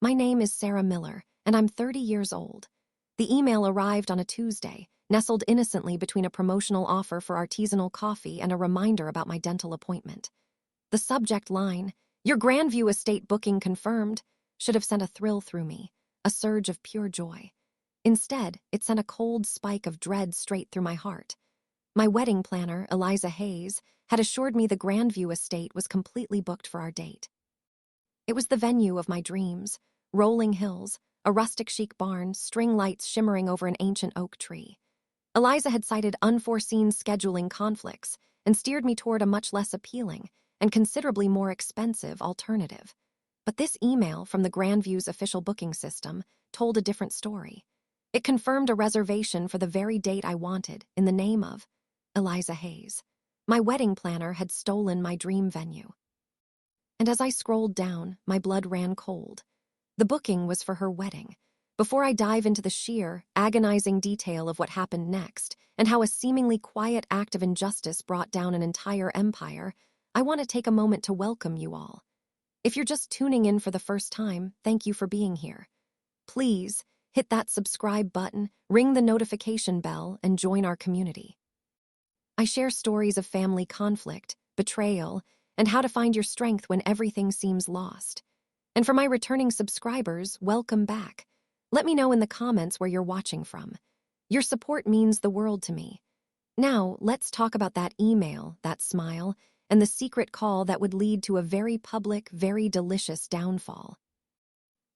My name is Sarah Miller, and I'm 30 years old. The email arrived on a Tuesday, nestled innocently between a promotional offer for artisanal coffee and a reminder about my dental appointment. The subject line, "Your Grandview estate booking confirmed," should have sent a thrill through me, a surge of pure joy. Instead, it sent a cold spike of dread straight through my heart. My wedding planner, Eliza Hayes, had assured me the Grandview estate was completely booked for our date. It was the venue of my dreams: rolling hills, a rustic chic barn, string lights shimmering over an ancient oak tree. Eliza had cited unforeseen scheduling conflicts and steered me toward a much less appealing and considerably more expensive alternative. But this email from the Grandview's official booking system told a different story. It confirmed a reservation for the very date I wanted in the name of Eliza Hayes. My wedding planner had stolen my dream venue. And as I scrolled down, my blood ran cold. The booking was for her wedding. Before I dive into the sheer, agonizing detail of what happened next and how a seemingly quiet act of injustice brought down an entire empire, I want to take a moment to welcome you all. If you're just tuning in for the first time, thank you for being here. Please hit that subscribe button, ring the notification bell, and join our community. I share stories of family conflict, betrayal, and how to find your strength when everything seems lost. And for my returning subscribers, welcome back. Let me know in the comments where you're watching from. Your support means the world to me. Now, let's talk about that email, that smile, and the secret call that would lead to a very public, very delicious downfall.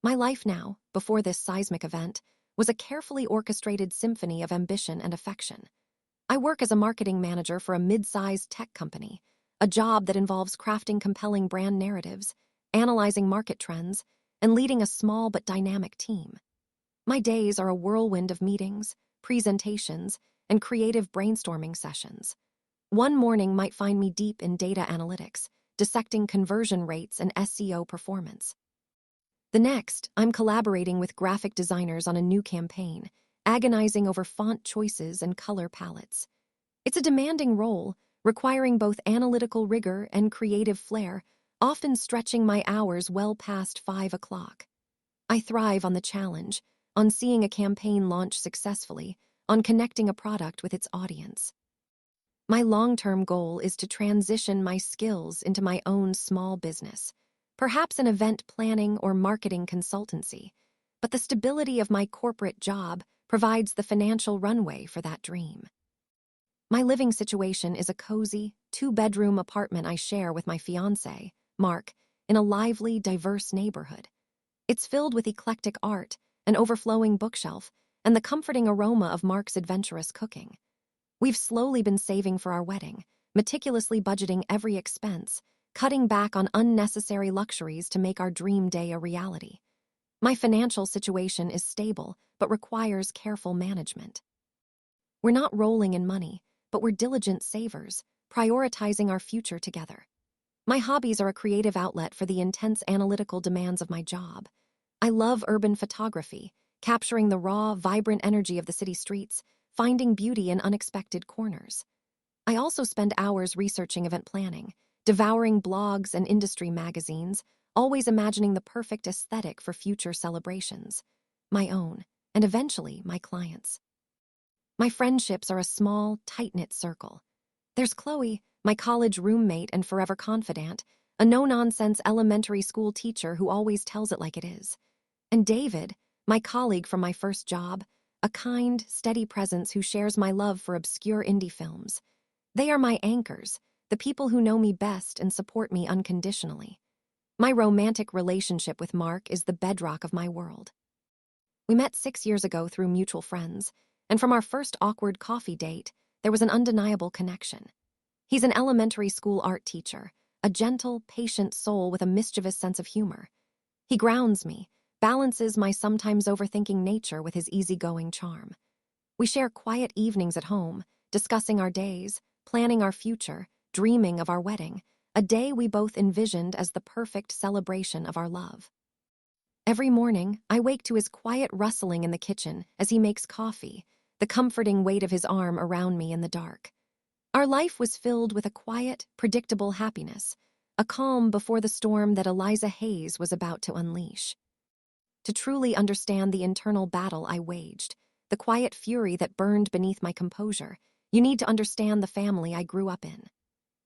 My life now, before this seismic event, was a carefully orchestrated symphony of ambition and affection. I work as a marketing manager for a mid-sized tech company, a job that involves crafting compelling brand narratives, analyzing market trends, and leading a small but dynamic team. My days are a whirlwind of meetings, presentations, and creative brainstorming sessions. One morning might find me deep in data analytics, dissecting conversion rates and SEO performance. The next, I'm collaborating with graphic designers on a new campaign, agonizing over font choices and color palettes. It's a demanding role, requiring both analytical rigor and creative flair, often stretching my hours well past 5 o'clock. I thrive on the challenge, on seeing a campaign launch successfully, on connecting a product with its audience. My long-term goal is to transition my skills into my own small business, perhaps an event planning or marketing consultancy, but the stability of my corporate job provides the financial runway for that dream. My living situation is a cozy, 2-bedroom apartment I share with my fiancé, Mark, in a lively, diverse neighborhood. It's filled with eclectic art, an overflowing bookshelf, and the comforting aroma of Mark's adventurous cooking. We've slowly been saving for our wedding, meticulously budgeting every expense, cutting back on unnecessary luxuries to make our dream day a reality. My financial situation is stable, but requires careful management. We're not rolling in money, but we're diligent savers, prioritizing our future together. My hobbies are a creative outlet for the intense analytical demands of my job. I love urban photography, capturing the raw, vibrant energy of the city streets, finding beauty in unexpected corners. I also spend hours researching event planning, devouring blogs and industry magazines, always imagining the perfect aesthetic for future celebrations, my own, and eventually my clients'. My friendships are a small, tight-knit circle. There's Chloe, my college roommate and forever confidant, a no-nonsense elementary school teacher who always tells it like it is. And David, my colleague from my first job, a kind, steady presence who shares my love for obscure indie films. They are my anchors, the people who know me best and support me unconditionally. My romantic relationship with Mark is the bedrock of my world. We met 6 years ago through mutual friends, and from our first awkward coffee date, there was an undeniable connection. He's an elementary school art teacher, a gentle, patient soul with a mischievous sense of humor. He grounds me, balances my sometimes overthinking nature with his easygoing charm. We share quiet evenings at home, discussing our days, planning our future, dreaming of our wedding, a day we both envisioned as the perfect celebration of our love. Every morning, I wake to his quiet rustling in the kitchen as he makes coffee, the comforting weight of his arm around me in the dark. Our life was filled with a quiet, predictable happiness, a calm before the storm that Eliza Hayes was about to unleash. To truly understand the internal battle I waged, the quiet fury that burned beneath my composure, you need to understand the family I grew up in.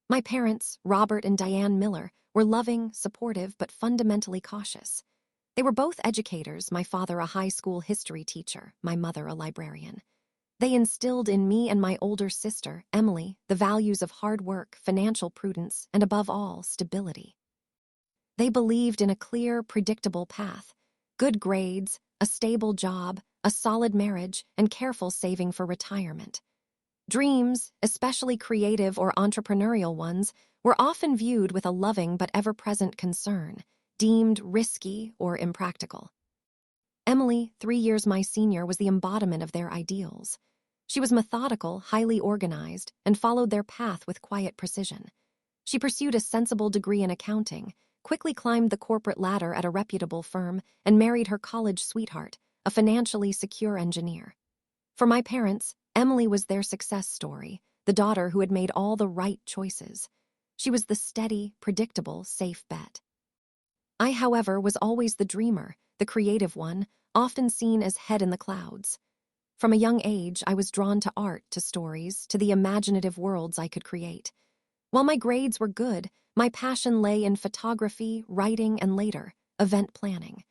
My parents, Robert and Diane Miller, were loving, supportive, but fundamentally cautious. They were both educators, my father a high school history teacher, my mother a librarian. They instilled in me and my older sister, Emily, the values of hard work, financial prudence, and above all, stability. They believed in a clear, predictable path: good grades, a stable job, a solid marriage, and careful saving for retirement. Dreams, especially creative or entrepreneurial ones, were often viewed with a loving but ever-present concern, deemed risky or impractical. Emily, 3 years my senior, was the embodiment of their ideals. She was methodical, highly organized, and followed their path with quiet precision. She pursued a sensible degree in accounting, quickly climbed the corporate ladder at a reputable firm, and married her college sweetheart, a financially secure engineer. For my parents, Emily was their success story, the daughter who had made all the right choices. She was the steady, predictable, safe bet. I, however, was always the dreamer, the creative one, often seen as head in the clouds. From a young age, I was drawn to art, to stories, to the imaginative worlds I could create. While my grades were good, my passion lay in photography, writing, and later, event planning.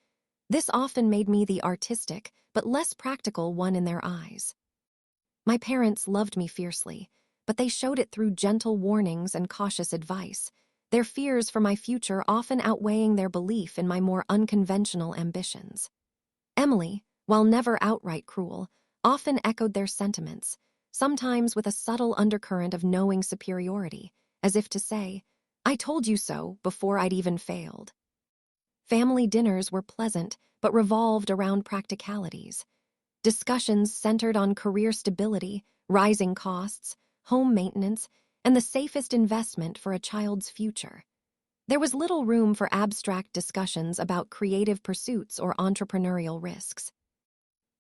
This often made me the artistic, but less practical one in their eyes. My parents loved me fiercely, but they showed it through gentle warnings and cautious advice, their fears for my future often outweighing their belief in my more unconventional ambitions. Emily, while never outright cruel, often echoed their sentiments, sometimes with a subtle undercurrent of knowing superiority, as if to say, "I told you so," before I'd even failed. Family dinners were pleasant, but revolved around practicalities. Discussions centered on career stability, rising costs, home maintenance, and the safest investment for a child's future. There was little room for abstract discussions about creative pursuits or entrepreneurial risks.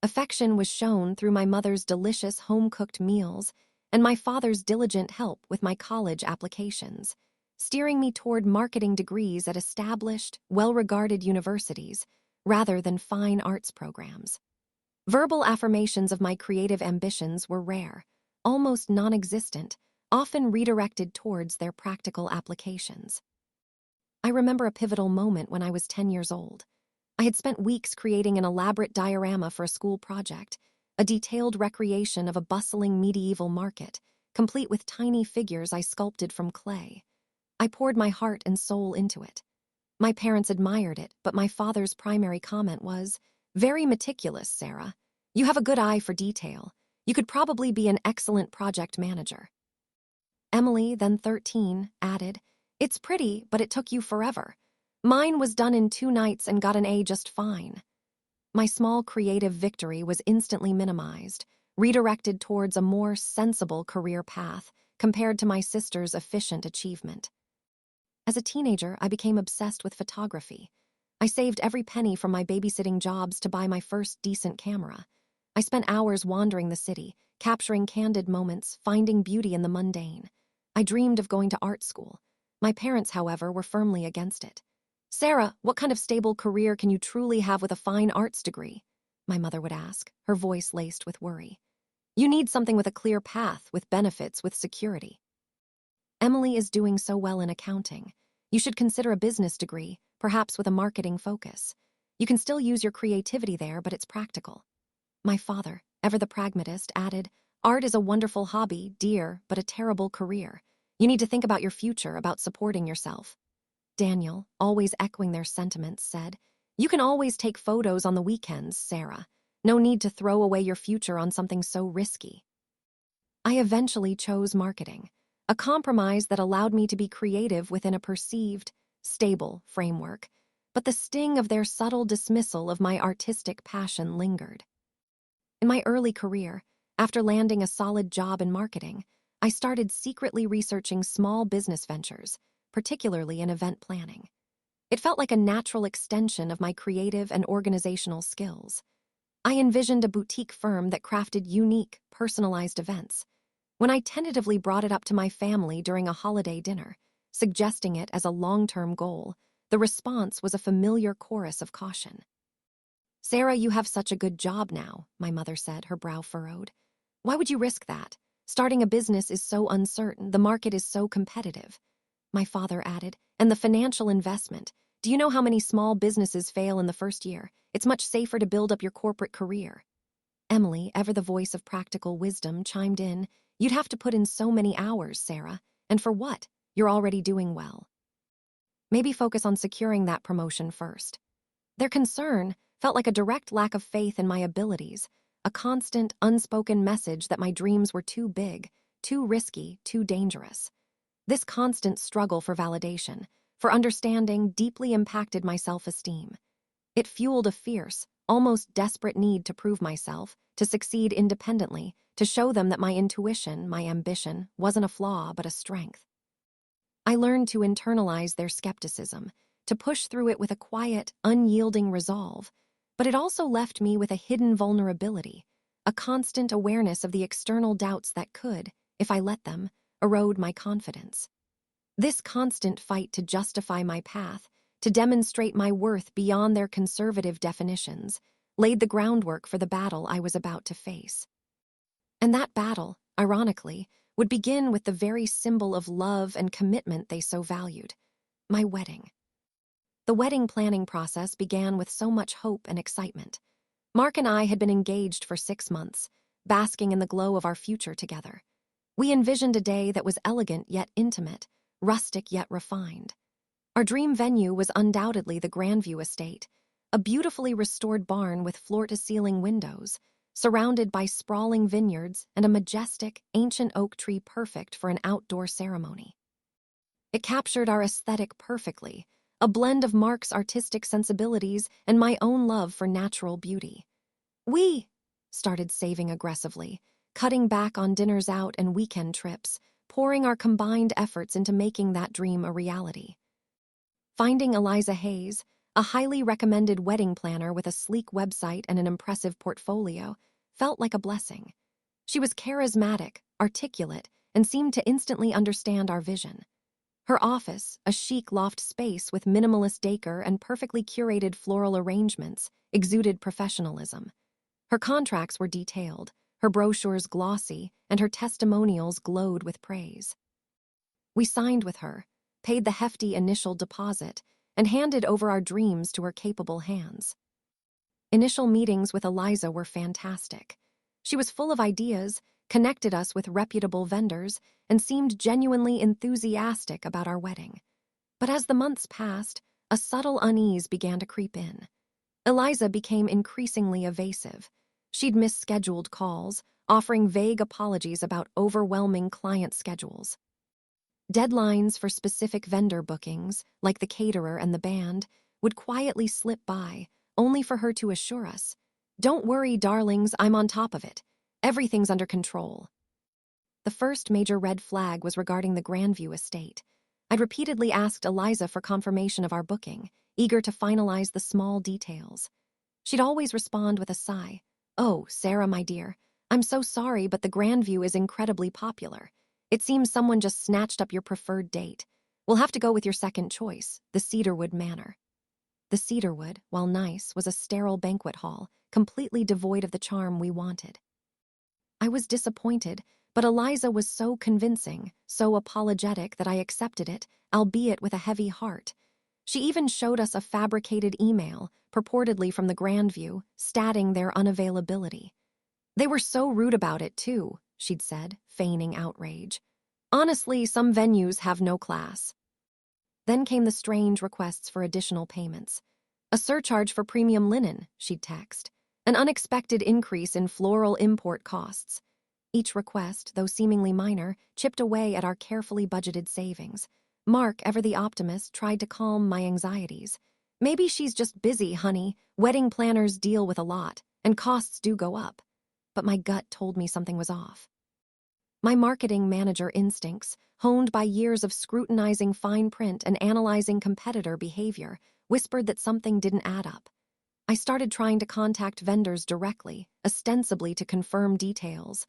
Affection was shown through my mother's delicious home-cooked meals and my father's diligent help with my college applications, steering me toward marketing degrees at established, well-regarded universities rather than fine arts programs. Verbal affirmations of my creative ambitions were rare, almost non-existent, often redirected towards their practical applications. I remember a pivotal moment when I was 10 years old. I had spent weeks creating an elaborate diorama for a school project, a detailed recreation of a bustling medieval market, complete with tiny figures I sculpted from clay. I poured my heart and soul into it. My parents admired it, but my father's primary comment was, "Very meticulous, Sarah. You have a good eye for detail. You could probably be an excellent project manager." Emily, then 13, added, "It's pretty, but it took you forever. Mine was done in 2 nights and got an A just fine." My small creative victory was instantly minimized, redirected towards a more sensible career path compared to my sister's efficient achievement. As a teenager, I became obsessed with photography. I saved every penny from my babysitting jobs to buy my first decent camera. I spent hours wandering the city, capturing candid moments, finding beauty in the mundane. I dreamed of going to art school. My parents, however, were firmly against it. "Sarah, what kind of stable career can you truly have with a fine arts degree?" my mother would ask, her voice laced with worry. "You need something with a clear path, with benefits, with security. Emily is doing so well in accounting. You should consider a business degree, perhaps with a marketing focus. You can still use your creativity there, but it's practical." My father, ever the pragmatist, added, "Art is a wonderful hobby, dear, but a terrible career. You need to think about your future, about supporting yourself." Daniel, always echoing their sentiments, said, "You can always take photos on the weekends, Sarah. No need to throw away your future on something so risky." I eventually chose marketing, a compromise that allowed me to be creative within a perceived, stable framework, but the sting of their subtle dismissal of my artistic passion lingered. In my early career, after landing a solid job in marketing, I started secretly researching small business ventures, particularly in event planning. It felt like a natural extension of my creative and organizational skills. I envisioned a boutique firm that crafted unique, personalized events. When I tentatively brought it up to my family during a holiday dinner, suggesting it as a long-term goal, the response was a familiar chorus of caution. "Sarah, you have such a good job now," my mother said, her brow furrowed. "Why would you risk that? Starting a business is so uncertain, the market is so competitive." My father added, "And the financial investment. Do you know how many small businesses fail in the first year? It's much safer to build up your corporate career." Emily, ever the voice of practical wisdom, chimed in, "You'd have to put in so many hours, Sarah. And for what? You're already doing well. Maybe focus on securing that promotion first." Their concern felt like a direct lack of faith in my abilities, a constant, unspoken message that my dreams were too big, too risky, too dangerous. This constant struggle for validation, for understanding, deeply impacted my self-esteem. It fueled a fierce, almost desperate need to prove myself, to succeed independently, to show them that my intuition, my ambition, wasn't a flaw but a strength. I learned to internalize their skepticism, to push through it with a quiet, unyielding resolve, but it also left me with a hidden vulnerability, a constant awareness of the external doubts that could, if I let them, erode my confidence. This constant fight to justify my path, to demonstrate my worth beyond their conservative definitions, laid the groundwork for the battle I was about to face. And that battle, ironically, would begin with the very symbol of love and commitment they so valued, my wedding. The wedding planning process began with so much hope and excitement. Mark and I had been engaged for 6 months, basking in the glow of our future together. We envisioned a day that was elegant yet intimate, rustic yet refined. Our dream venue was undoubtedly the Grandview estate, a beautifully restored barn with floor-to-ceiling windows, surrounded by sprawling vineyards and a majestic, ancient oak tree perfect for an outdoor ceremony. It captured our aesthetic perfectly, a blend of Mark's artistic sensibilities and my own love for natural beauty. We started saving aggressively, cutting back on dinners out and weekend trips, pouring our combined efforts into making that dream a reality. Finding Eliza Hayes, a highly recommended wedding planner with a sleek website and an impressive portfolio, felt like a blessing. She was charismatic, articulate, and seemed to instantly understand our vision. Her office, a chic loft space with minimalist decor and perfectly curated floral arrangements, exuded professionalism. Her contracts were detailed, her brochures glossy, and her testimonials glowed with praise. We signed with her, paid the hefty initial deposit, and handed over our dreams to her capable hands. Initial meetings with Eliza were fantastic. She was full of ideas, connected us with reputable vendors, and seemed genuinely enthusiastic about our wedding. But as the months passed, a subtle unease began to creep in. Eliza became increasingly evasive. She'd miss scheduled calls, offering vague apologies about overwhelming client schedules. Deadlines for specific vendor bookings, like the caterer and the band, would quietly slip by, only for her to assure us, "Don't worry, darlings, I'm on top of it. Everything's under control." The first major red flag was regarding the Grandview estate. I'd repeatedly asked Eliza for confirmation of our booking, eager to finalize the small details. She'd always respond with a sigh, "Oh, Sarah, my dear, I'm so sorry, but the Grandview is incredibly popular. It seems someone just snatched up your preferred date. We'll have to go with your second choice, the Cedarwood Manor." The Cedarwood, while nice, was a sterile banquet hall, completely devoid of the charm we wanted. I was disappointed, but Eliza was so convincing, so apologetic that I accepted it, albeit with a heavy heart. She even showed us a fabricated email, purportedly from the Grandview, stating their unavailability. "They were so rude about it, too," she'd said, feigning outrage. "Honestly, some venues have no class." Then came the strange requests for additional payments. A surcharge for premium linen, she'd text. An unexpected increase in floral import costs. Each request, though seemingly minor, chipped away at our carefully budgeted savings. Mark, ever the optimist, tried to calm my anxieties. "Maybe she's just busy, honey. Wedding planners deal with a lot, and costs do go up." But my gut told me something was off. My marketing manager instincts, honed by years of scrutinizing fine print and analyzing competitor behavior, whispered that something didn't add up. I started trying to contact vendors directly, ostensibly to confirm details.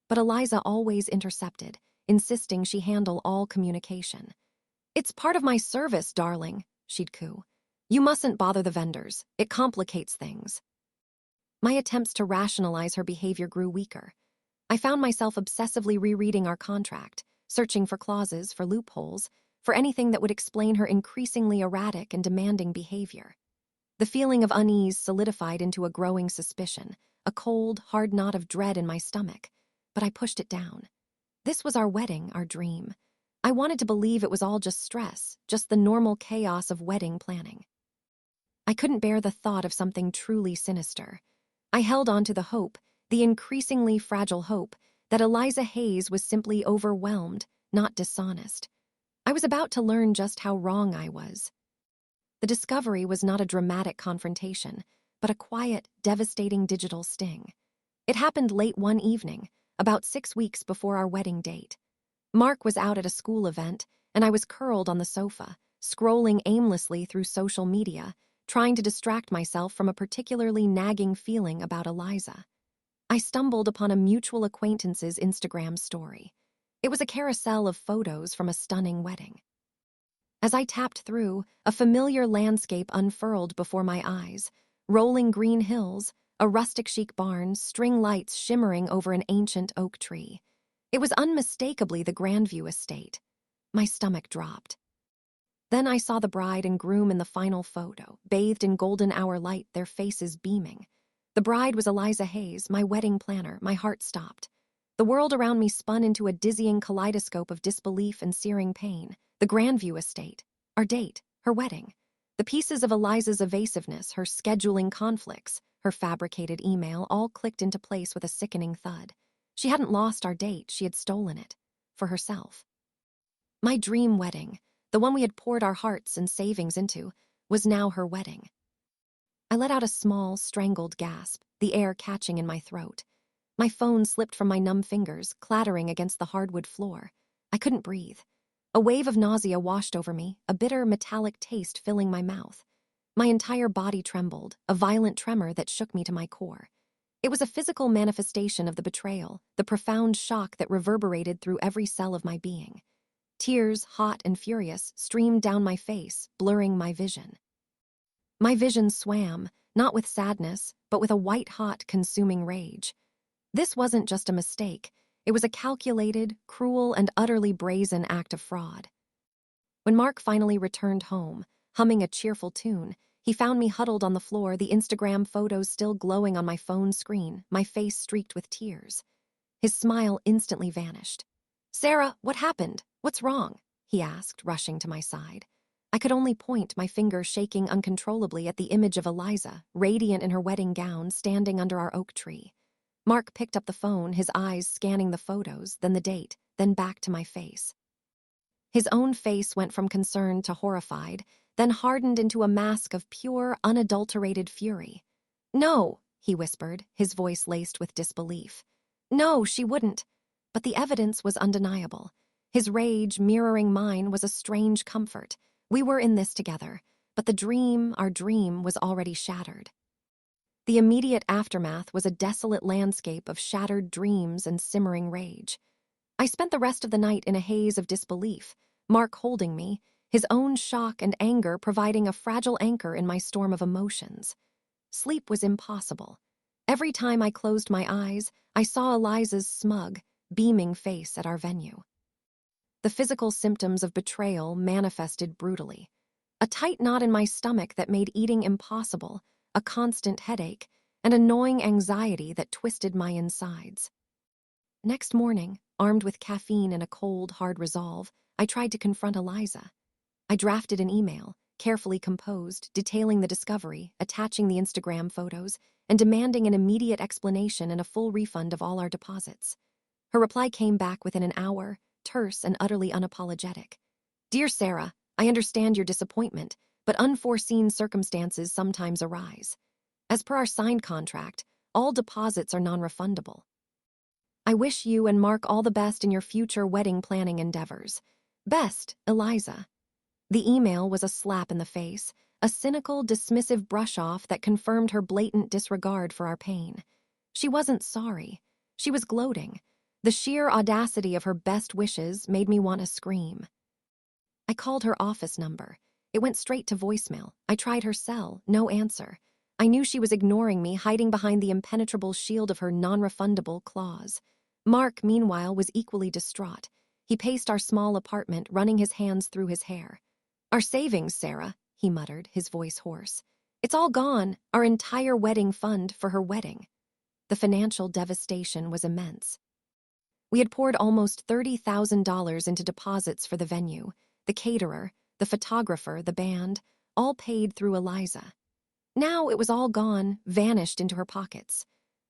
But Eliza always intercepted, insisting she handle all communication. "It's part of my service, darling," she'd coo. "You mustn't bother the vendors. It complicates things." My attempts to rationalize her behavior grew weaker. I found myself obsessively rereading our contract, searching for clauses, for loopholes, for anything that would explain her increasingly erratic and demanding behavior. The feeling of unease solidified into a growing suspicion, a cold, hard knot of dread in my stomach, but I pushed it down. This was our wedding, our dream. I wanted to believe it was all just stress, just the normal chaos of wedding planning. I couldn't bear the thought of something truly sinister. I held on to the hope, the increasingly fragile hope, that Eliza Hayes was simply overwhelmed, not dishonest. I was about to learn just how wrong I was. The discovery was not a dramatic confrontation, but a quiet, devastating digital sting. It happened late one evening, about 6 weeks before our wedding date. Mark was out at a school event, and I was curled on the sofa, scrolling aimlessly through social media, trying to distract myself from a particularly nagging feeling about Eliza. I stumbled upon a mutual acquaintance's Instagram story. It was a carousel of photos from a stunning wedding. As I tapped through, a familiar landscape unfurled before my eyes: rolling green hills, a rustic chic barn, string lights shimmering over an ancient oak tree. It was unmistakably the Grandview estate. My stomach dropped. Then I saw the bride and groom in the final photo, bathed in golden hour light, their faces beaming. The bride was Eliza Hayes, my wedding planner. My heart stopped. The world around me spun into a dizzying kaleidoscope of disbelief and searing pain. The Grandview estate, our date, her wedding. The pieces of Eliza's evasiveness, her scheduling conflicts, her fabricated email, all clicked into place with a sickening thud. She hadn't lost our date, she had stolen it. For herself. My dream wedding, the one we had poured our hearts and savings into, was now her wedding. I let out a small, strangled gasp, the air catching in my throat. My phone slipped from my numb fingers, clattering against the hardwood floor. I couldn't breathe. A wave of nausea washed over me, a bitter, metallic taste filling my mouth. My entire body trembled, a violent tremor that shook me to my core. It was a physical manifestation of the betrayal, the profound shock that reverberated through every cell of my being. Tears, hot and furious, streamed down my face, blurring my vision. My vision swam, not with sadness, but with a white-hot, consuming rage. This wasn't just a mistake. It was a calculated, cruel, and utterly brazen act of fraud. When Mark finally returned home, humming a cheerful tune, he found me huddled on the floor, the Instagram photos still glowing on my phone screen, my face streaked with tears. His smile instantly vanished. "Sarah, what happened? What's wrong?" he asked, rushing to my side. I could only point, my fingers shaking uncontrollably at the image of Eliza, radiant in her wedding gown, standing under our oak tree. Mark picked up the phone, his eyes scanning the photos, then the date, then back to my face. His own face went from concern to horrified, then hardened into a mask of pure, unadulterated fury. "No," he whispered, his voice laced with disbelief. "No, she wouldn't." But the evidence was undeniable. His rage, mirroring mine, was a strange comfort. We were in this together, but the dream, our dream, was already shattered. The immediate aftermath was a desolate landscape of shattered dreams and simmering rage. I spent the rest of the night in a haze of disbelief, Mark holding me, his own shock and anger providing a fragile anchor in my storm of emotions. Sleep was impossible. Every time I closed my eyes, I saw Eliza's smug, beaming face at our venue. The physical symptoms of betrayal manifested brutally. A tight knot in my stomach that made eating impossible, a constant headache, and a gnawing anxiety that twisted my insides. Next morning, armed with caffeine and a cold, hard resolve, I tried to confront Eliza. I drafted an email, carefully composed, detailing the discovery, attaching the Instagram photos, and demanding an immediate explanation and a full refund of all our deposits. Her reply came back within an hour, terse and utterly unapologetic. "Dear Sarah, I understand your disappointment, but unforeseen circumstances sometimes arise. As per our signed contract, all deposits are non-refundable. I wish you and Mark all the best in your future wedding planning endeavors. Best, Eliza." The email was a slap in the face, a cynical, dismissive brush-off that confirmed her blatant disregard for our pain. She wasn't sorry. She was gloating. The sheer audacity of her best wishes made me want to scream. I called her office number. It went straight to voicemail. I tried her cell, no answer. I knew she was ignoring me, hiding behind the impenetrable shield of her non-refundable clause. Mark, meanwhile, was equally distraught. He paced our small apartment, running his hands through his hair. "Our savings, Sarah," he muttered, his voice hoarse. "It's all gone, our entire wedding fund for her wedding." The financial devastation was immense. We had poured almost $30,000 into deposits for the venue, the caterer, the photographer, the band, all paid through Eliza. Now it was all gone, vanished into her pockets.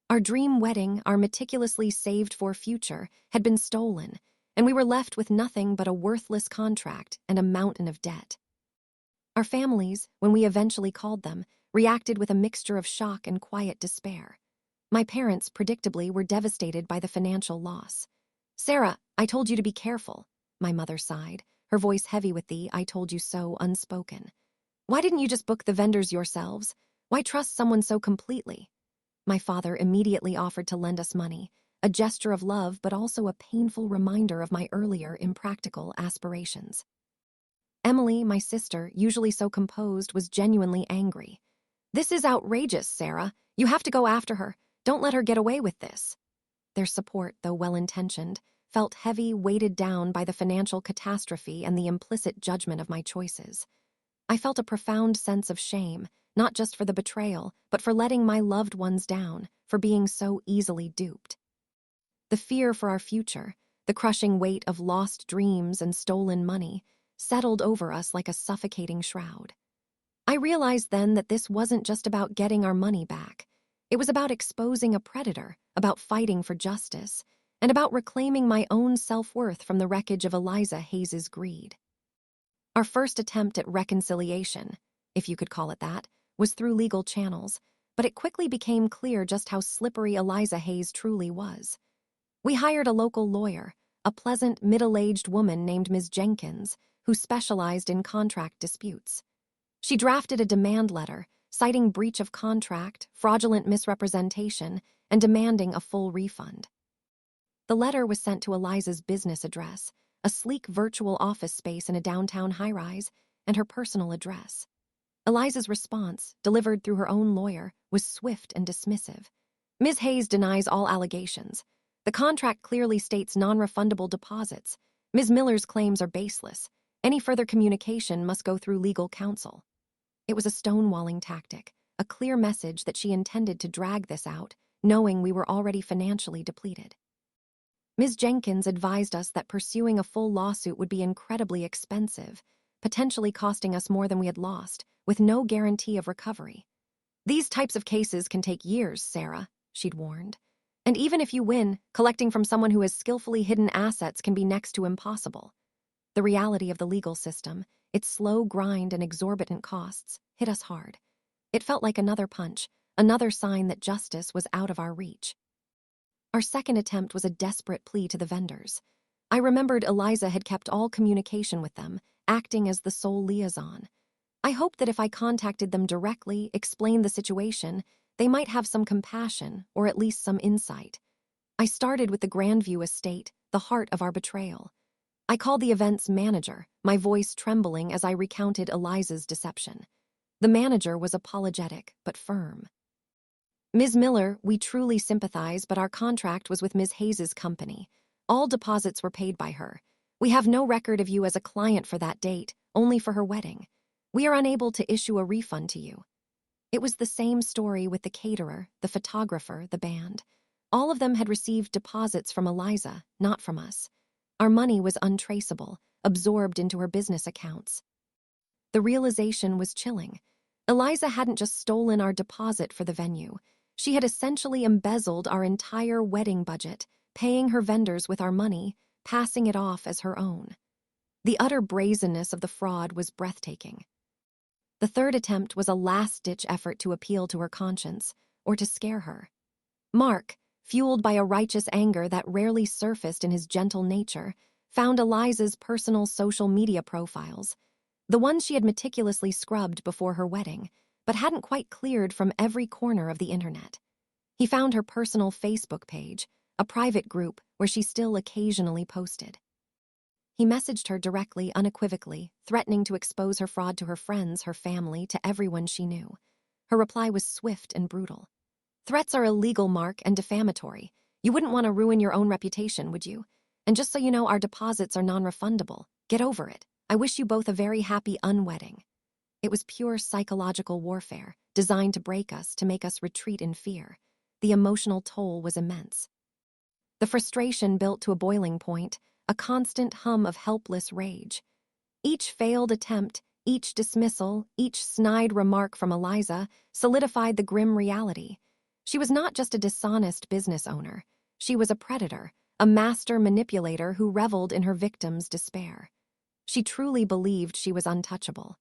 Our dream wedding, our meticulously saved-for future, had been stolen, and we were left with nothing but a worthless contract and a mountain of debt. Our families, when we eventually called them, reacted with a mixture of shock and quiet despair. My parents, predictably, were devastated by the financial loss. "Sarah, I told you to be careful," my mother sighed, her voice heavy with the "I told you so" unspoken. "Why didn't you just book the vendors yourselves? Why trust someone so completely?" My father immediately offered to lend us money, a gesture of love but also a painful reminder of my earlier impractical aspirations. Emily, my sister, usually so composed, was genuinely angry. "This is outrageous, Sarah. You have to go after her. Don't let her get away with this." Their support, though well-intentioned, felt heavy, weighted down by the financial catastrophe and the implicit judgment of my choices. I felt a profound sense of shame, not just for the betrayal, but for letting my loved ones down, for being so easily duped. The fear for our future, the crushing weight of lost dreams and stolen money, settled over us like a suffocating shroud. I realized then that this wasn't just about getting our money back. It was about exposing a predator, about fighting for justice, and about reclaiming my own self-worth from the wreckage of Eliza Hayes's greed. Our first attempt at reconciliation, if you could call it that, was through legal channels, but it quickly became clear just how slippery Eliza Hayes truly was. We hired a local lawyer, a pleasant, middle-aged woman named Ms. Jenkins, who specialized in contract disputes. She drafted a demand letter, citing breach of contract, fraudulent misrepresentation, and demanding a full refund. The letter was sent to Eliza's business address, a sleek virtual office space in a downtown high-rise, and her personal address. Eliza's response, delivered through her own lawyer, was swift and dismissive. "Ms. Hayes denies all allegations. The contract clearly states non-refundable deposits. Ms. Miller's claims are baseless. Any further communication must go through legal counsel." It was a stonewalling tactic, a clear message that she intended to drag this out, knowing we were already financially depleted. Ms. Jenkins advised us that pursuing a full lawsuit would be incredibly expensive, potentially costing us more than we had lost, with no guarantee of recovery. "These types of cases can take years, Sarah," she'd warned. "And even if you win, collecting from someone who has skillfully hidden assets can be next to impossible." The reality of the legal system, its slow grind and exorbitant costs, hit us hard. It felt like another punch, another sign that justice was out of our reach. Our second attempt was a desperate plea to the vendors. I remembered Eliza had kept all communication with them, acting as the sole liaison. I hoped that if I contacted them directly, explained the situation, they might have some compassion or at least some insight. I started with the Grandview estate, the heart of our betrayal. I called the event's manager, my voice trembling as I recounted Eliza's deception. The manager was apologetic but firm. "Ms. Miller, we truly sympathize, but our contract was with Ms. Hayes's company. All deposits were paid by her. We have no record of you as a client for that date, only for her wedding. We are unable to issue a refund to you." It was the same story with the caterer, the photographer, the band. All of them had received deposits from Eliza, not from us. Our money was untraceable, absorbed into her business accounts. The realization was chilling. Eliza hadn't just stolen our deposit for the venue. She had essentially embezzled our entire wedding budget, paying her vendors with our money, passing it off as her own. The utter brazenness of the fraud was breathtaking. The third attempt was a last-ditch effort to appeal to her conscience, or to scare her. Mark, fueled by a righteous anger that rarely surfaced in his gentle nature, found Eliza's personal social media profiles, the ones she had meticulously scrubbed before her wedding, but hadn't quite cleared from every corner of the internet. He found her personal Facebook page, a private group where she still occasionally posted. He messaged her directly, unequivocally, threatening to expose her fraud to her friends, her family, to everyone she knew. Her reply was swift and brutal. "Threats are illegal, Mark, and defamatory. You wouldn't want to ruin your own reputation, would you? And just so you know, our deposits are non-refundable. Get over it. I wish you both a very happy unwedding." It was pure psychological warfare, designed to break us, to make us retreat in fear. The emotional toll was immense. The frustration built to a boiling point, a constant hum of helpless rage. Each failed attempt, each dismissal, each snide remark from Eliza solidified the grim reality. She was not just a dishonest business owner. She was a predator, a master manipulator who reveled in her victim's despair. She truly believed she was untouchable.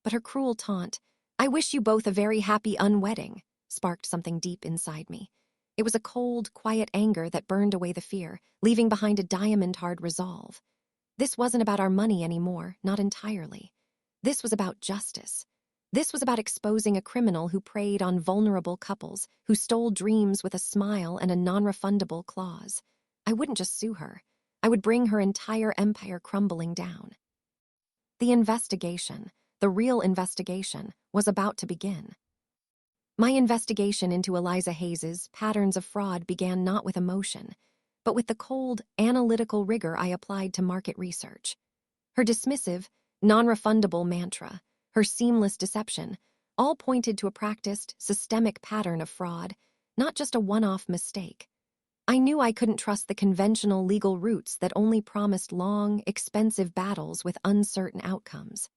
But her cruel taunt, "I wish you both a very happy unwedding," sparked something deep inside me. It was a cold, quiet anger that burned away the fear, leaving behind a diamond-hard resolve. This wasn't about our money anymore, not entirely. This was about justice. This was about exposing a criminal who preyed on vulnerable couples, who stole dreams with a smile and a non-refundable clause. I wouldn't just sue her. I would bring her entire empire crumbling down. The investigation, the real investigation, was about to begin. My investigation into Eliza Hayes's patterns of fraud began not with emotion, but with the cold, analytical rigor I applied to market research. Her dismissive, non-refundable mantra, her seamless deception, all pointed to a practiced, systemic pattern of fraud, not just a one-off mistake. I knew I couldn't trust the conventional legal routes that only promised long, expensive battles with uncertain outcomes.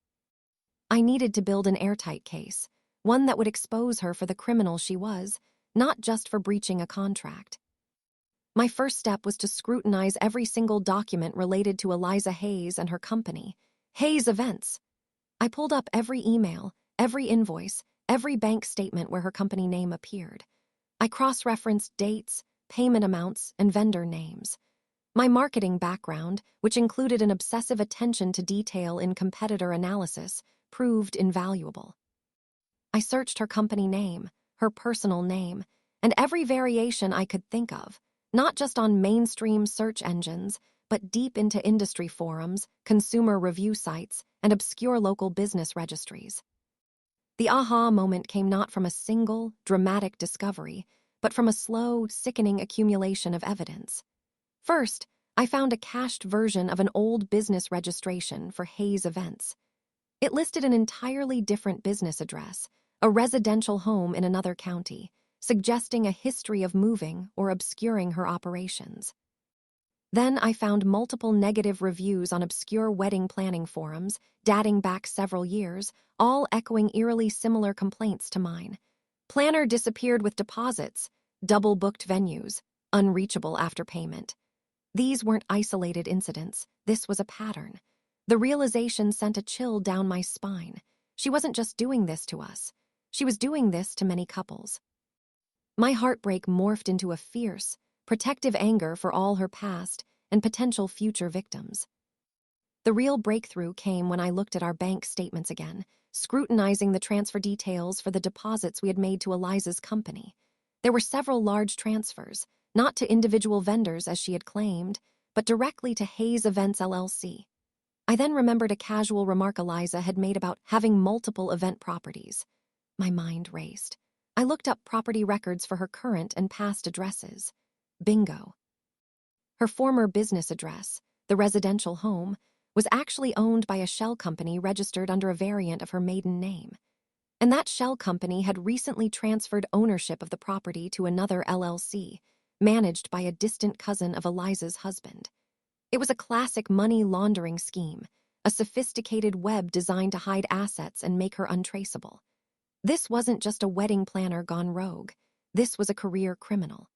I needed to build an airtight case, one that would expose her for the criminal she was, not just for breaching a contract. My first step was to scrutinize every single document related to Eliza Hayes and her company, Hayes Events. I pulled up every email, every invoice, every bank statement where her company name appeared. I cross-referenced dates, payment amounts, and vendor names. My marketing background, which included an obsessive attention to detail in competitor analysis, proved invaluable. I searched her company name, her personal name, and every variation I could think of, not just on mainstream search engines, but deep into industry forums, consumer review sites, and obscure local business registries. The aha moment came not from a single, dramatic discovery, but from a slow, sickening accumulation of evidence. First, I found a cached version of an old business registration for Hayes Events. It listed an entirely different business address, a residential home in another county, suggesting a history of moving or obscuring her operations. Then I found multiple negative reviews on obscure wedding planning forums, dating back several years, all echoing eerily similar complaints to mine. Planner disappeared with deposits, double-booked venues, unreachable after payment. These weren't isolated incidents. This was a pattern. The realization sent a chill down my spine. She wasn't just doing this to us. She was doing this to many couples. My heartbreak morphed into a fierce, protective anger for all her past and potential future victims. The real breakthrough came when I looked at our bank statements again, scrutinizing the transfer details for the deposits we had made to Eliza's company. There were several large transfers, not to individual vendors as she had claimed, but directly to Hayes Events LLC. I then remembered a casual remark Eliza had made about having multiple event properties. My mind raced. I looked up property records for her current and past addresses. Bingo. Her former business address, the residential home, was actually owned by a shell company registered under a variant of her maiden name. And that shell company had recently transferred ownership of the property to another LLC, managed by a distant cousin of Eliza's husband. It was a classic money laundering scheme, a sophisticated web designed to hide assets and make her untraceable. This wasn't just a wedding planner gone rogue. This was a career criminal.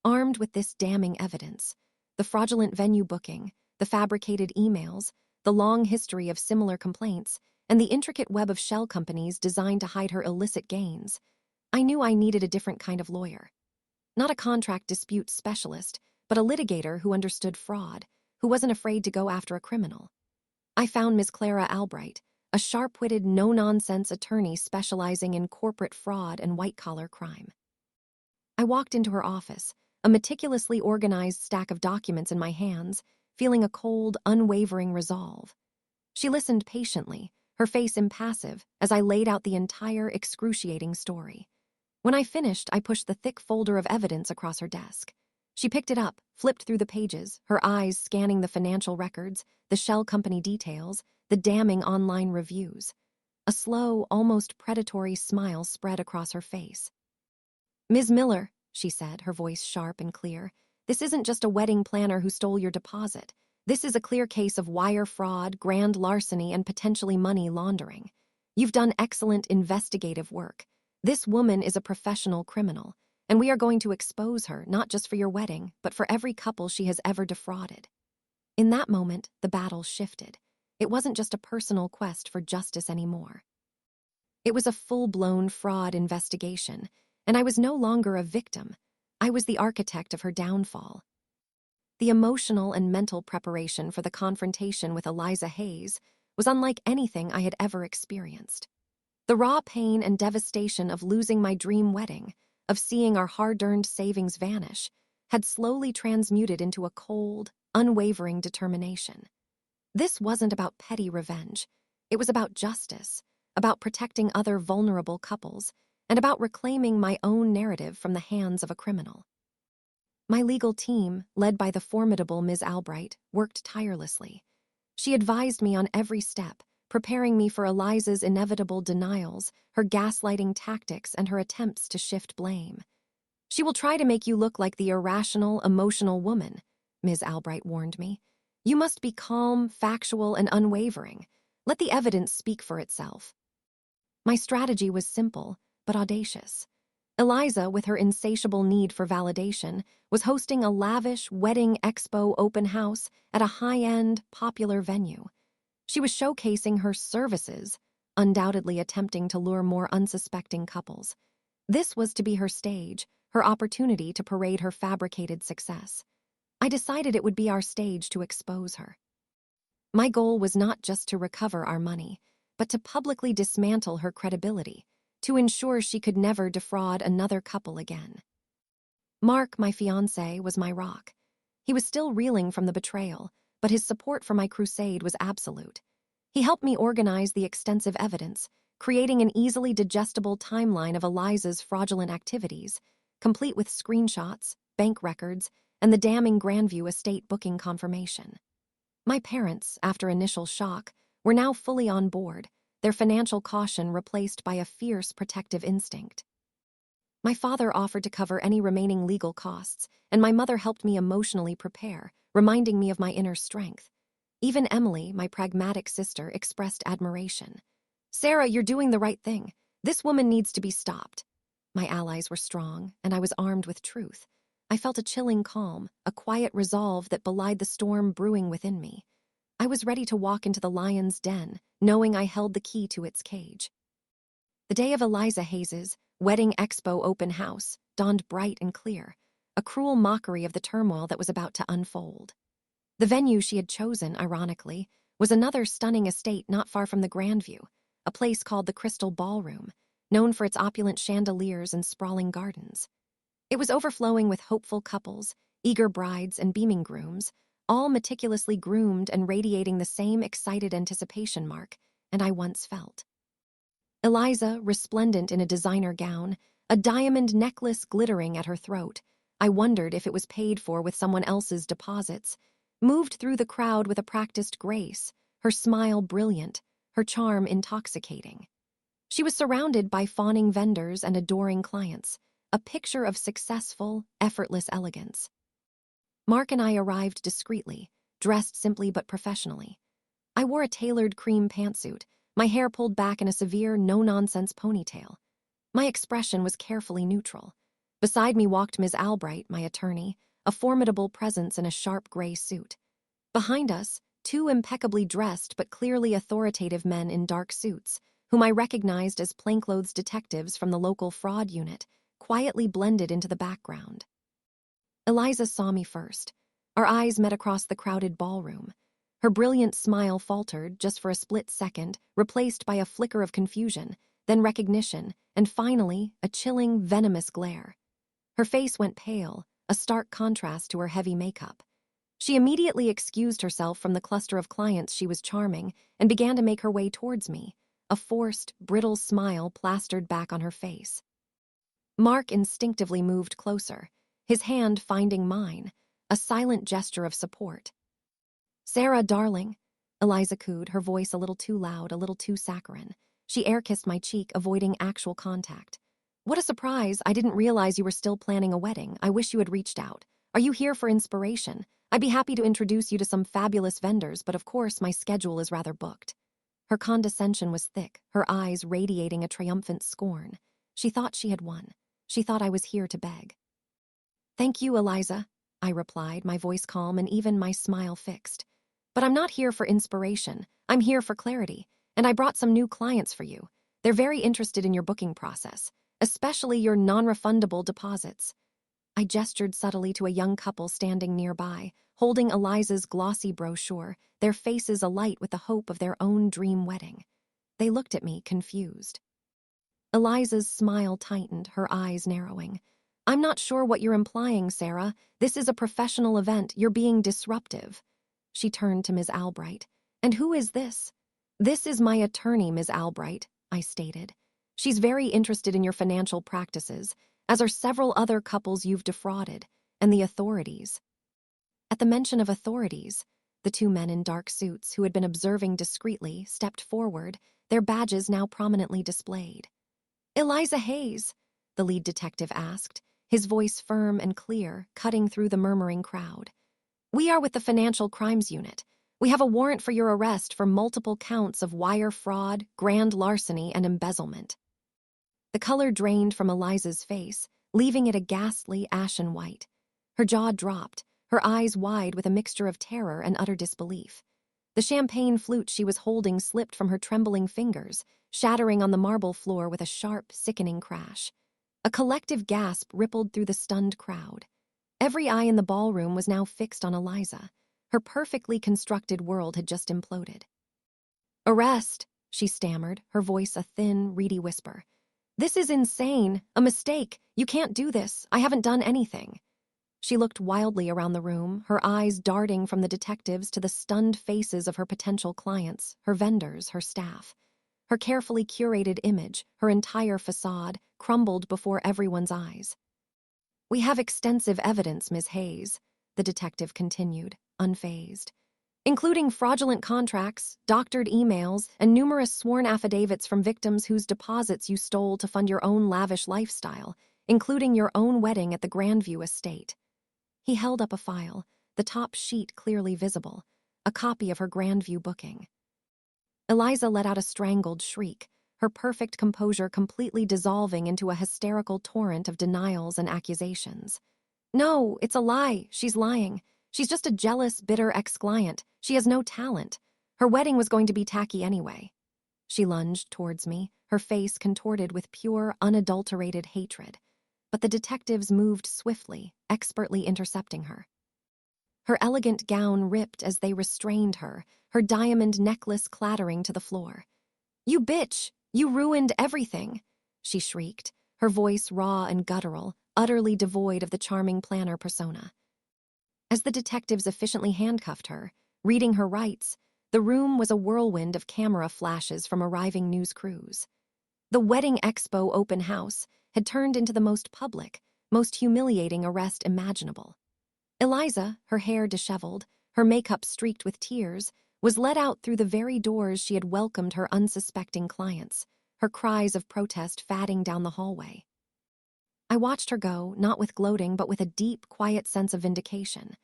Armed with this damning evidence, the fraudulent venue booking, the fabricated emails, the long history of similar complaints, and the intricate web of shell companies designed to hide her illicit gains, I knew I needed a different kind of lawyer. Not a contract dispute specialist, but a litigator who understood fraud, who wasn't afraid to go after a criminal. I found Ms. Clara Albright, a sharp-witted, no-nonsense attorney specializing in corporate fraud and white-collar crime. I walked into her office, a meticulously organized stack of documents in my hands, feeling a cold, unwavering resolve. She listened patiently, her face impassive as I laid out the entire excruciating story. When I finished, I pushed the thick folder of evidence across her desk. She picked it up, flipped through the pages, her eyes scanning the financial records, the shell company details, the damning online reviews. A slow, almost predatory smile spread across her face. "Ms. Miller," she said, her voice sharp and clear, "this isn't just a wedding planner who stole your deposit. This is a clear case of wire fraud, grand larceny, and potentially money laundering. You've done excellent investigative work. This woman is a professional criminal, and we are going to expose her not just for your wedding, but for every couple she has ever defrauded." In that moment, the battle shifted. It wasn't just a personal quest for justice anymore. It was a full-blown fraud investigation, and I was no longer a victim. I was the architect of her downfall. The emotional and mental preparation for the confrontation with Eliza Hayes was unlike anything I had ever experienced. The raw pain and devastation of losing my dream wedding, of seeing our hard-earned savings vanish, had slowly transmuted into a cold, unwavering determination. This wasn't about petty revenge. It was about justice, about protecting other vulnerable couples, and about reclaiming my own narrative from the hands of a criminal. My legal team, led by the formidable Ms. Albright, worked tirelessly. She advised me on every step, preparing me for Eliza's inevitable denials, her gaslighting tactics, and her attempts to shift blame. "She will try to make you look like the irrational, emotional woman," Ms. Albright warned me. "You must be calm, factual, and unwavering. Let the evidence speak for itself." My strategy was simple, but audacious. Eliza, with her insatiable need for validation, was hosting a lavish wedding expo open house at a high-end, popular venue. She was showcasing her services, undoubtedly attempting to lure more unsuspecting couples. This was to be her stage, her opportunity to parade her fabricated success. I decided it would be our stage to expose her. My goal was not just to recover our money, but to publicly dismantle her credibility, to ensure she could never defraud another couple again. Mark, my fiancé, was my rock. He was still reeling from the betrayal, but his support for my crusade was absolute. He helped me organize the extensive evidence, creating an easily digestible timeline of Eliza's fraudulent activities, complete with screenshots, bank records, and the damning Grandview estate booking confirmation. My parents, after initial shock, were now fully on board, their financial caution replaced by a fierce protective instinct. My father offered to cover any remaining legal costs, and my mother helped me emotionally prepare, reminding me of my inner strength. Even Emily, my pragmatic sister, expressed admiration. "Sarah, you're doing the right thing. This woman needs to be stopped." My allies were strong, and I was armed with truth. I felt a chilling calm, a quiet resolve that belied the storm brewing within me. I was ready to walk into the lion's den, knowing I held the key to its cage. The day of Eliza Hayes's wedding expo open house dawned bright and clear, a cruel mockery of the turmoil that was about to unfold. The venue she had chosen, ironically, was another stunning estate not far from the Grandview, a place called the Crystal Ballroom, known for its opulent chandeliers and sprawling gardens. It was overflowing with hopeful couples, eager brides, and beaming grooms, all meticulously groomed and radiating the same excited anticipation Mark and I once felt. Eliza, resplendent in a designer gown, a diamond necklace glittering at her throat, I wondered if it was paid for with someone else's deposits, moved through the crowd with a practiced grace, her smile brilliant, her charm intoxicating. She was surrounded by fawning vendors and adoring clients, a picture of successful, effortless elegance. Mark and I arrived discreetly, dressed simply but professionally. I wore a tailored cream pantsuit, my hair pulled back in a severe, no-nonsense ponytail. My expression was carefully neutral. Beside me walked Ms. Albright, my attorney, a formidable presence in a sharp gray suit. Behind us, two impeccably dressed but clearly authoritative men in dark suits, whom I recognized as plainclothes detectives from the local fraud unit, quietly blended into the background. Eliza saw me first. Our eyes met across the crowded ballroom. Her brilliant smile faltered just for a split second, replaced by a flicker of confusion, then recognition, and finally, a chilling, venomous glare. Her face went pale, a stark contrast to her heavy makeup. She immediately excused herself from the cluster of clients she was charming and began to make her way towards me, a forced, brittle smile plastered back on her face. Mark instinctively moved closer, his hand finding mine, a silent gesture of support. "Sarah, darling," Eliza cooed, her voice a little too loud, a little too saccharine. She air-kissed my cheek, avoiding actual contact. "What a surprise. I didn't realize you were still planning a wedding. I wish you had reached out. Are you here for inspiration? I'd be happy to introduce you to some fabulous vendors, but of course my schedule is rather booked." Her condescension was thick, her eyes radiating a triumphant scorn. She thought she had won. She thought I was here to beg. "Thank you, Eliza," I replied, my voice calm and even my smile fixed. "But I'm not here for inspiration. I'm here for clarity, and I brought some new clients for you. They're very interested in your booking process, especially your non-refundable deposits." I gestured subtly to a young couple standing nearby, holding Eliza's glossy brochure, their faces alight with the hope of their own dream wedding. They looked at me, confused. Eliza's smile tightened, her eyes narrowing. "I'm not sure what you're implying, Sarah. This is a professional event. You're being disruptive." She turned to Ms. Albright. "And who is this?" "This is my attorney, Ms. Albright," I stated. "She's very interested in your financial practices, as are several other couples you've defrauded, and the authorities." At the mention of authorities, the two men in dark suits who had been observing discreetly stepped forward, their badges now prominently displayed. "Eliza Hayes?" the lead detective asked, his voice firm and clear, cutting through the murmuring crowd. "We are with the Financial Crimes Unit. We have a warrant for your arrest for multiple counts of wire fraud, grand larceny, and embezzlement." The color drained from Eliza's face, leaving it a ghastly ashen white. Her jaw dropped, her eyes wide with a mixture of terror and utter disbelief. The champagne flute she was holding slipped from her trembling fingers, shattering on the marble floor with a sharp, sickening crash. A collective gasp rippled through the stunned crowd. Every eye in the ballroom was now fixed on Eliza. Her perfectly constructed world had just imploded. "Arrest," she stammered, her voice a thin, reedy whisper. "This is insane, a mistake. You can't do this. I haven't done anything." She looked wildly around the room, her eyes darting from the detectives to the stunned faces of her potential clients, her vendors, her staff. Her carefully curated image, her entire facade, crumbled before everyone's eyes. "We have extensive evidence, Ms. Hayes," the detective continued, unfazed, "including fraudulent contracts, doctored emails, and numerous sworn affidavits from victims whose deposits you stole to fund your own lavish lifestyle, including your own wedding at the Grandview estate." He held up a file, the top sheet clearly visible, a copy of her Grandview booking. Eliza let out a strangled shriek, her perfect composure completely dissolving into a hysterical torrent of denials and accusations. "No, it's a lie. She's lying. She's just a jealous, bitter ex-client. She has no talent. Her wedding was going to be tacky anyway." She lunged towards me, her face contorted with pure, unadulterated hatred. But the detectives moved swiftly, expertly intercepting her. Her elegant gown ripped as they restrained her, her diamond necklace clattering to the floor. "You bitch! You ruined everything!" she shrieked, her voice raw and guttural, utterly devoid of the charming planner persona. As the detectives efficiently handcuffed her, reading her rights, the room was a whirlwind of camera flashes from arriving news crews. The Wedding Expo open house had turned into the most public, most humiliating arrest imaginable. Eliza, her hair disheveled, her makeup streaked with tears, was led out through the very doors she had welcomed her unsuspecting clients, her cries of protest fatting down the hallway. I watched her go, not with gloating, but with a deep, quiet sense of vindication.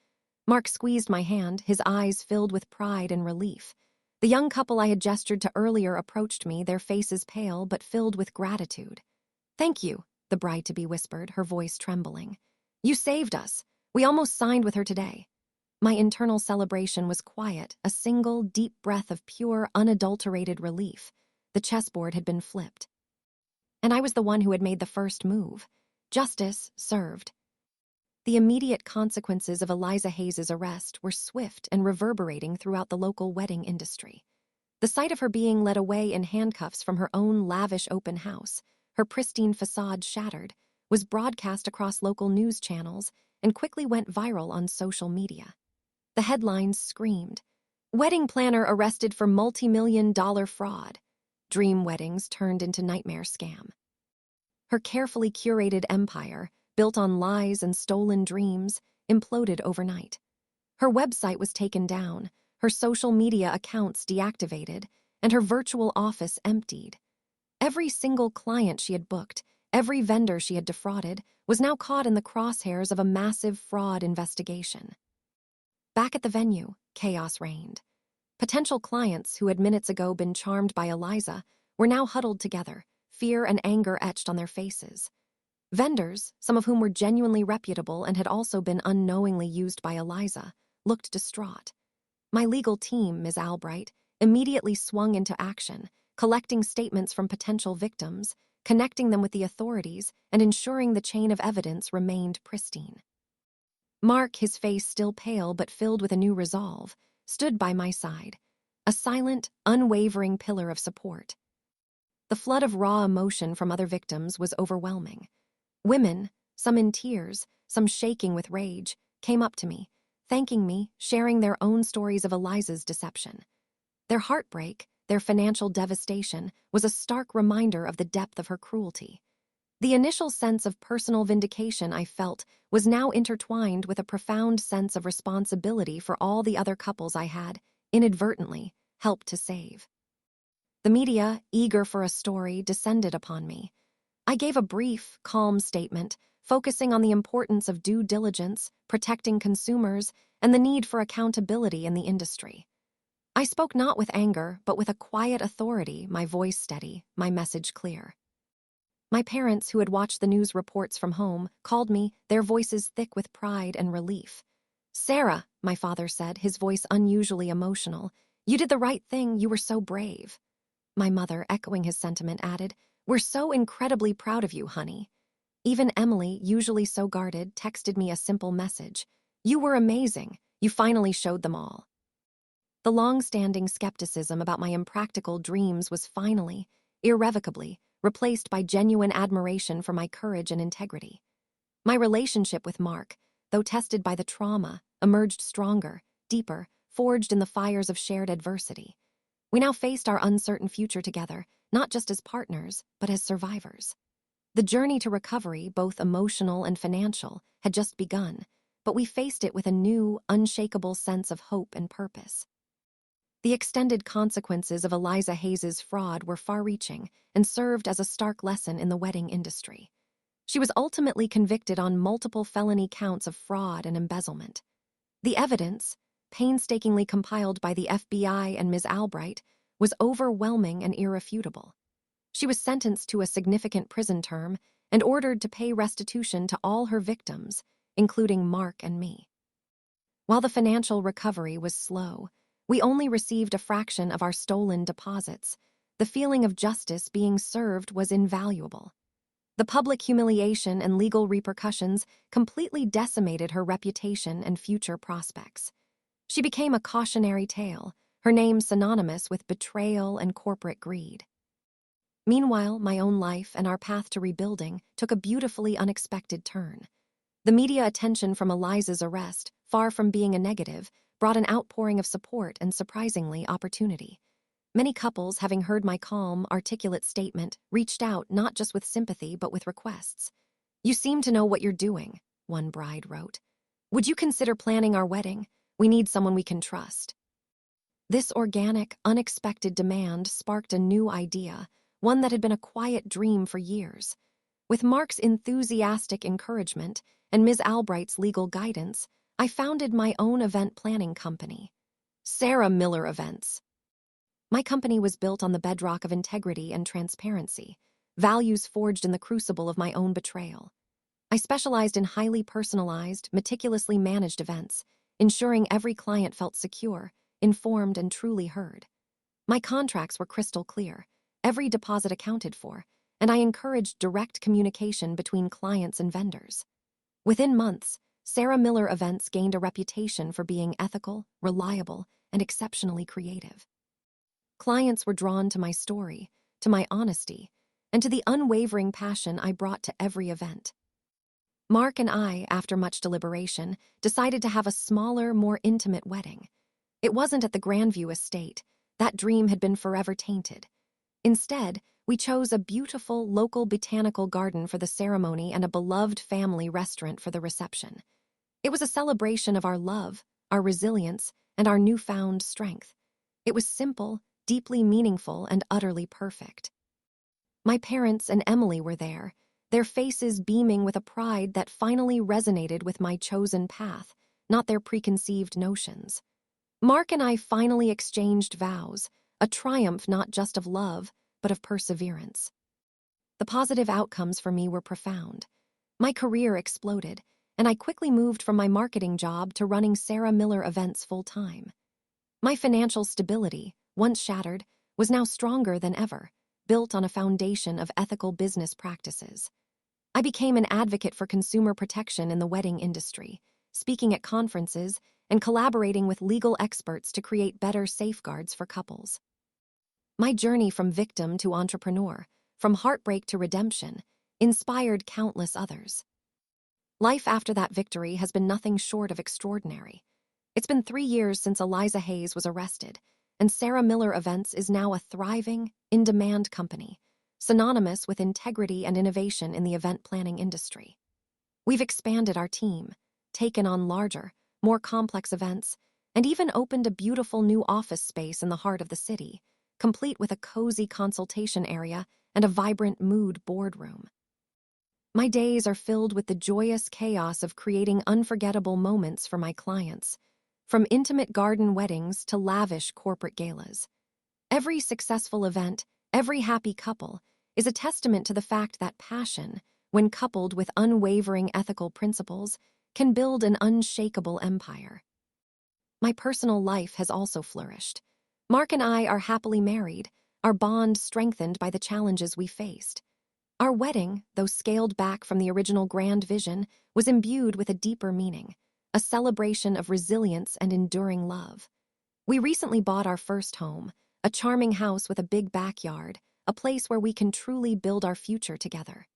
Mark squeezed my hand, his eyes filled with pride and relief. The young couple I had gestured to earlier approached me, their faces pale but filled with gratitude. "Thank you," the bride-to-be whispered, her voice trembling. "You saved us. We almost signed with her today." My internal celebration was quiet, a single, deep breath of pure, unadulterated relief. The chessboard had been flipped. And I was the one who had made the first move. Justice served. The immediate consequences of Eliza Hayes' arrest were swift and reverberating throughout the local wedding industry. The sight of her being led away in handcuffs from her own lavish open house, her pristine facade shattered, was broadcast across local news channels and quickly went viral on social media. The headlines screamed, "Wedding planner arrested for multi-million-dollar fraud. Dream weddings turned into nightmare scam." Her carefully curated empire, built on lies and stolen dreams, imploded overnight. Her website was taken down, her social media accounts deactivated, and her virtual office emptied. Every single client she had booked, every vendor she had defrauded, was now caught in the crosshairs of a massive fraud investigation. Back at the venue, chaos reigned. Potential clients who had minutes ago been charmed by Eliza were now huddled together, fear and anger etched on their faces. Vendors, some of whom were genuinely reputable and had also been unknowingly used by Eliza, looked distraught. My legal team, Ms. Albright, immediately swung into action, collecting statements from potential victims, connecting them with the authorities, and ensuring the chain of evidence remained pristine. Mark, his face still pale but filled with a new resolve, stood by my side, a silent, unwavering pillar of support. The flood of raw emotion from other victims was overwhelming. Women, some in tears, some shaking with rage, came up to me, thanking me, sharing their own stories of Eliza's deception. Their heartbreak, their financial devastation, was a stark reminder of the depth of her cruelty. The initial sense of personal vindication I felt was now intertwined with a profound sense of responsibility for all the other couples I had, inadvertently, helped to save. The media, eager for a story, descended upon me. I gave a brief, calm statement, focusing on the importance of due diligence, protecting consumers, and the need for accountability in the industry. I spoke not with anger, but with a quiet authority, my voice steady, my message clear. My parents, who had watched the news reports from home, called me, their voices thick with pride and relief. "Sarah," my father said, his voice unusually emotional, "you did the right thing, you were so brave." My mother, echoing his sentiment, added, "We're so incredibly proud of you, honey." Even Emily, usually so guarded, texted me a simple message. "You were amazing. You finally showed them all." The long-standing skepticism about my impractical dreams was finally, irrevocably, replaced by genuine admiration for my courage and integrity. My relationship with Mark, though tested by the trauma, emerged stronger, deeper, forged in the fires of shared adversity. We now faced our uncertain future together, not just as partners, but as survivors. The journey to recovery, both emotional and financial, had just begun, but we faced it with a new, unshakable sense of hope and purpose. The extended consequences of Eliza Hayes's fraud were far-reaching and served as a stark lesson in the wedding industry. She was ultimately convicted on multiple felony counts of fraud and embezzlement. The evidence, painstakingly compiled by the FBI and Ms. Albright, was overwhelming and irrefutable. She was sentenced to a significant prison term and ordered to pay restitution to all her victims, including Mark and me. While the financial recovery was slow, we only received a fraction of our stolen deposits. The feeling of justice being served was invaluable. The public humiliation and legal repercussions completely decimated her reputation and future prospects. She became a cautionary tale, her name synonymous with betrayal and corporate greed. Meanwhile, my own life and our path to rebuilding took a beautifully unexpected turn. The media attention from Eliza's arrest, far from being a negative, brought an outpouring of support and, surprisingly, opportunity. Many couples, having heard my calm, articulate statement, reached out not just with sympathy but with requests. "You seem to know what you're doing," one bride wrote. "Would you consider planning our wedding? We need someone we can trust." This organic, unexpected demand sparked a new idea, one that had been a quiet dream for years. With Mark's enthusiastic encouragement and Ms. Albright's legal guidance, I founded my own event planning company, Sarah Miller Events. My company was built on the bedrock of integrity and transparency, values forged in the crucible of my own betrayal. I specialized in highly personalized, meticulously managed events, ensuring every client felt secure, informed, and truly heard. My contracts were crystal clear, every deposit accounted for, and I encouraged direct communication between clients and vendors. Within months, Sarah Miller Events gained a reputation for being ethical, reliable, and exceptionally creative. Clients were drawn to my story, to my honesty, and to the unwavering passion I brought to every event. Mark and I, after much deliberation, decided to have a smaller, more intimate wedding. It wasn't at the Grandview estate. That dream had been forever tainted. Instead, we chose a beautiful local botanical garden for the ceremony and a beloved family restaurant for the reception. It was a celebration of our love, our resilience, and our newfound strength. It was simple, deeply meaningful, and utterly perfect. My parents and Emily were there, their faces beaming with a pride that finally resonated with my chosen path, not their preconceived notions. Mark and I finally exchanged vows, a triumph not just of love, but of perseverance. The positive outcomes for me were profound. My career exploded, and I quickly moved from my marketing job to running Sarah Miller events full-time. My financial stability, once shattered, was now stronger than ever, built on a foundation of ethical business practices. I became an advocate for consumer protection in the wedding industry, speaking at conferences and collaborating with legal experts to create better safeguards for couples. My journey from victim to entrepreneur, from heartbreak to redemption, inspired countless others. Life after that victory has been nothing short of extraordinary. It's been 3 years since Eliza Hayes was arrested, and Sarah Miller Events is now a thriving, in-demand company, synonymous with integrity and innovation in the event planning industry. We've expanded our team, taken on larger, more complex events, and even opened a beautiful new office space in the heart of the city, complete with a cozy consultation area and a vibrant mood boardroom. My days are filled with the joyous chaos of creating unforgettable moments for my clients, from intimate garden weddings to lavish corporate galas. Every successful event, every happy couple, is a testament to the fact that passion, when coupled with unwavering ethical principles, can build an unshakable empire. My personal life has also flourished. Mark and I are happily married, our bond strengthened by the challenges we faced. Our wedding, though scaled back from the original grand vision, was imbued with a deeper meaning, a celebration of resilience and enduring love. We recently bought our first home, a charming house with a big backyard, a place where we can truly build our future together.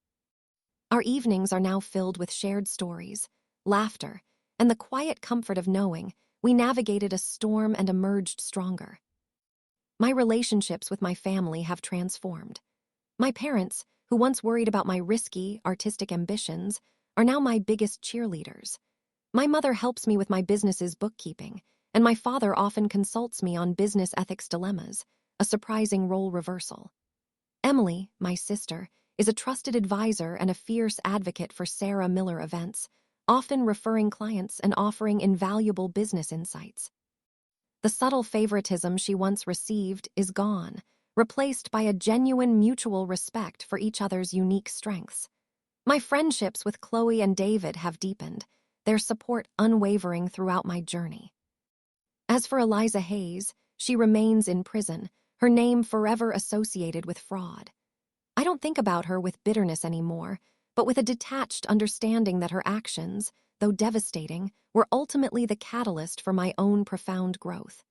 Our evenings are now filled with shared stories, laughter, and the quiet comfort of knowing we navigated a storm and emerged stronger. My relationships with my family have transformed. My parents, who once worried about my risky, artistic ambitions, are now my biggest cheerleaders. My mother helps me with my business's bookkeeping, and my father often consults me on business ethics dilemmas, a surprising role reversal. Emily, my sister, is a trusted advisor and a fierce advocate for Sarah Miller Events, often referring clients and offering invaluable business insights. The subtle favoritism she once received is gone, replaced by a genuine mutual respect for each other's unique strengths. My friendships with Chloe and David have deepened, their support unwavering throughout my journey. As for Eliza Hayes, she remains in prison, her name forever associated with fraud. I don't think about her with bitterness anymore, but with a detached understanding that her actions, though devastating, were ultimately the catalyst for my own profound growth.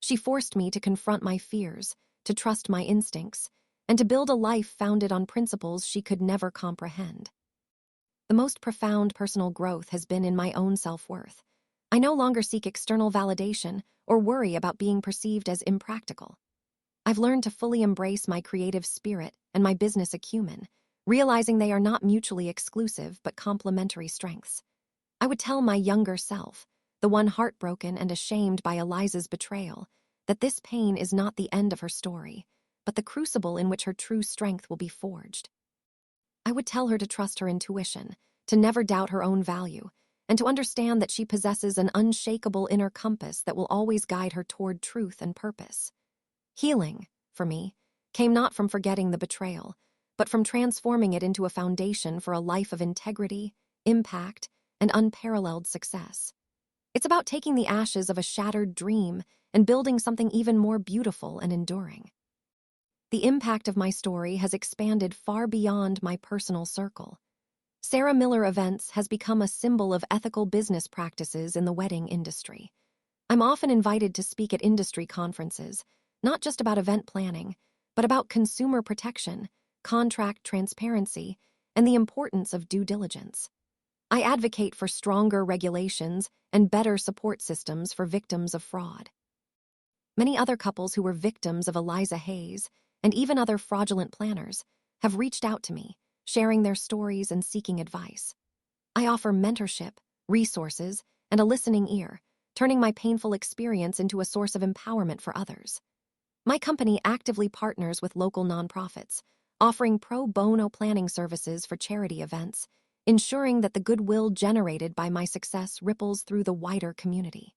She forced me to confront my fears, to trust my instincts, and to build a life founded on principles she could never comprehend. The most profound personal growth has been in my own self-worth. I no longer seek external validation or worry about being perceived as impractical. I've learned to fully embrace my creative spirit and my business acumen, realizing they are not mutually exclusive but complementary strengths. I would tell my younger self, the one heartbroken and ashamed by Eliza's betrayal, that this pain is not the end of her story, but the crucible in which her true strength will be forged. I would tell her to trust her intuition, to never doubt her own value, and to understand that she possesses an unshakable inner compass that will always guide her toward truth and purpose. Healing, for me, came not from forgetting the betrayal, but from transforming it into a foundation for a life of integrity, impact, and unparalleled success. It's about taking the ashes of a shattered dream and building something even more beautiful and enduring. The impact of my story has expanded far beyond my personal circle. Sarah Miller Events has become a symbol of ethical business practices in the wedding industry. I'm often invited to speak at industry conferences, not just about event planning, but about consumer protection, contract transparency, and the importance of due diligence. I advocate for stronger regulations and better support systems for victims of fraud. Many other couples who were victims of Eliza Hayes, and even other fraudulent planners, have reached out to me, sharing their stories and seeking advice. I offer mentorship, resources, and a listening ear, turning my painful experience into a source of empowerment for others. My company actively partners with local nonprofits, offering pro bono planning services for charity events, ensuring that the goodwill generated by my success ripples through the wider community.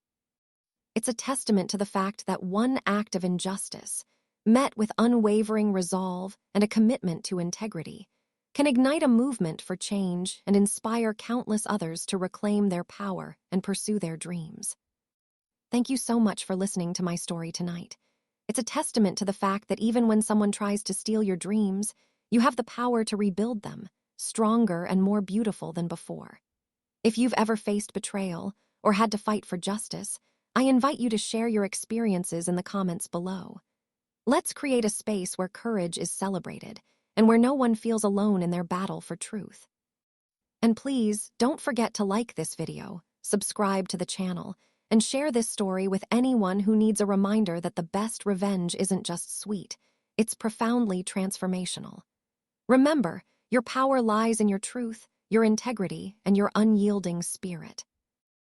It's a testament to the fact that one act of injustice, met with unwavering resolve and a commitment to integrity, can ignite a movement for change and inspire countless others to reclaim their power and pursue their dreams. Thank you so much for listening to my story tonight. It's a testament to the fact that even when someone tries to steal your dreams, you have the power to rebuild them, stronger and more beautiful than before. If you've ever faced betrayal or had to fight for justice, I invite you to share your experiences in the comments below. Let's create a space where courage is celebrated and where no one feels alone in their battle for truth. And please, don't forget to like this video, subscribe to the channel, and share this story with anyone who needs a reminder that the best revenge isn't just sweet, it's profoundly transformational. Remember, your power lies in your truth, your integrity, and your unyielding spirit.